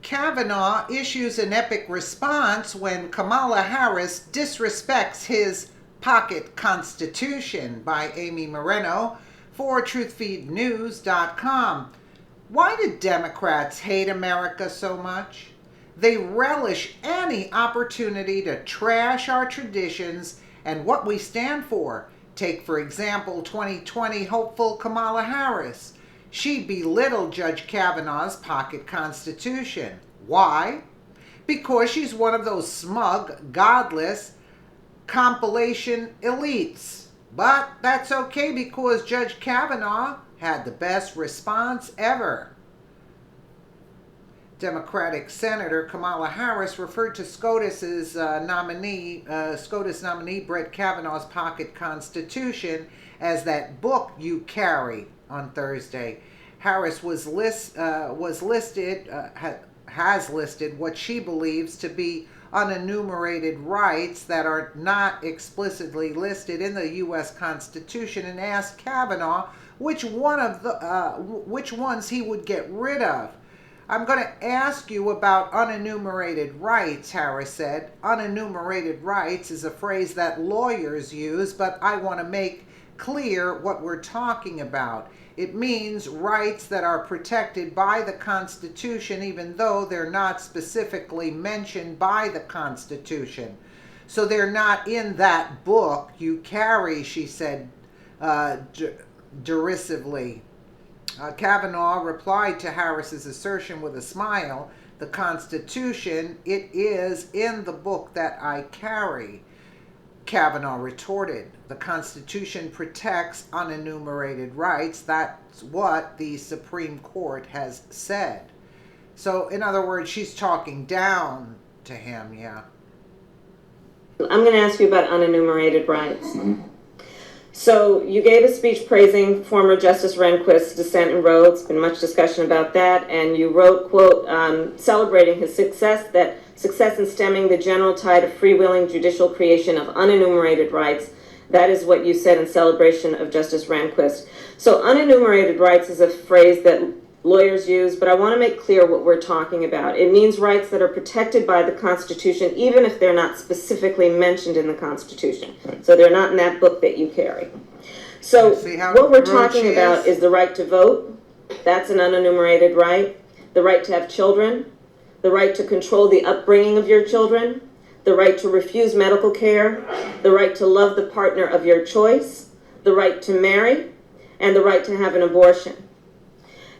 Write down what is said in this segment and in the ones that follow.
Kavanaugh issues an epic response when Kamala Harris disrespects his pocket constitution, by Amy Moreno for truthfeednews.com. Why do Democrats hate America so much? They relish any opportunity to trash our traditions and what we stand for. Take, for example, 2020 hopeful Kamala Harris. She belittled Judge Kavanaugh's pocket constitution. Why? Because she's one of those smug, godless compilation elites. But that's okay because Judge Kavanaugh had the best response ever. Democratic Senator Kamala Harris referred to SCOTUS nominee Brett Kavanaugh's pocket constitution as that book you carry on Thursday. Harris has listed what she believes to be unenumerated rights that are not explicitly listed in the U.S. Constitution and asked Kavanaugh which ones he would get rid of. I'm going to ask you about unenumerated rights, Harris said. Unenumerated rights is a phrase that lawyers use, but I want to make clear what we're talking about. It means rights that are protected by the Constitution, even though they're not specifically mentioned by the Constitution. So they're not in that book you carry, she said derisively. Kavanaugh replied to Harris's assertion with a smile. The Constitution, it is in the book that I carry. Kavanaugh retorted, the Constitution protects unenumerated rights. That's what the Supreme Court has said. So, in other words, she's talking down to him, yeah. I'm going to ask you about unenumerated rights. So, you gave a speech praising former Justice Rehnquist's dissent in Roe. There's been much discussion about that. And you wrote, quote, celebrating his success in stemming the general tide of freewheeling judicial creation of unenumerated rights. That is what you said in celebration of Justice Rehnquist. So unenumerated rights is a phrase that lawyers use, but I want to make clear what we're talking about. It means rights that are protected by the Constitution, even if they're not specifically mentioned in the Constitution. So they're not in that book that you carry. So what we're talking about is the right to vote. That's an unenumerated right. The right to have children. The right to control the upbringing of your children, the right to refuse medical care, the right to love the partner of your choice, the right to marry, and the right to have an abortion.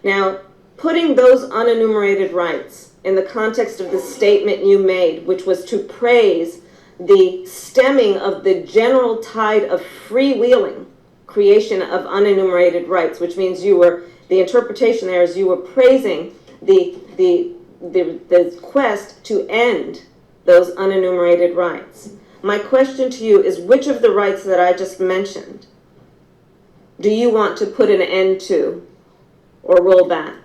Now, putting those unenumerated rights in the context of the statement you made, which was to praise the stemming of the general tide of freewheeling creation of unenumerated rights, which means the interpretation there is you were praising the quest to end those unenumerated rights. My question to you is, which of the rights that I just mentioned do you want to put an end to or roll back?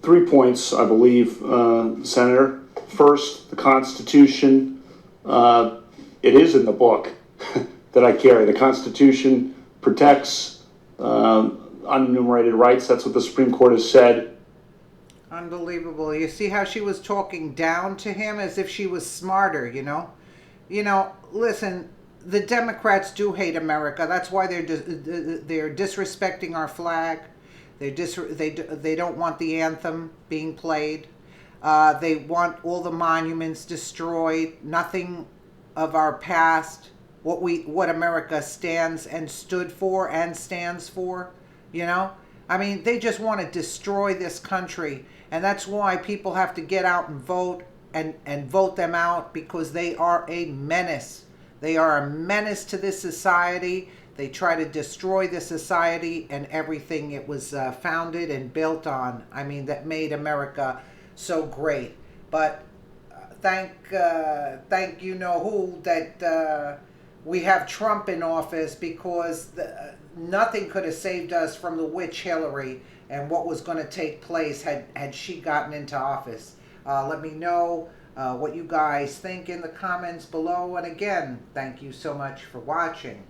3 points, I believe, Senator. First, the Constitution. It is in the book that I carry. The Constitution protects unenumerated rights. That's what the Supreme Court has said. Unbelievable. You see how she was talking down to him as if she was smarter, you know? Listen, the Democrats do hate America. That's why they're disrespecting our flag. They don't want the anthem being played. They want all the monuments destroyed. Nothing of our past, what America stands and stood for and stands for. I mean, they just want to destroy this country, and that's why people have to get out and vote and vote them out, because they are a menace. They are a menace to this society. They try to destroy the society and everything it was founded and built on. I mean, that made America so great. But thank you know who that we have Trump in office, because nothing could have saved us from the witch Hillary and what was going to take place had she gotten into office. Let me know what you guys think in the comments below. And again, thank you so much for watching.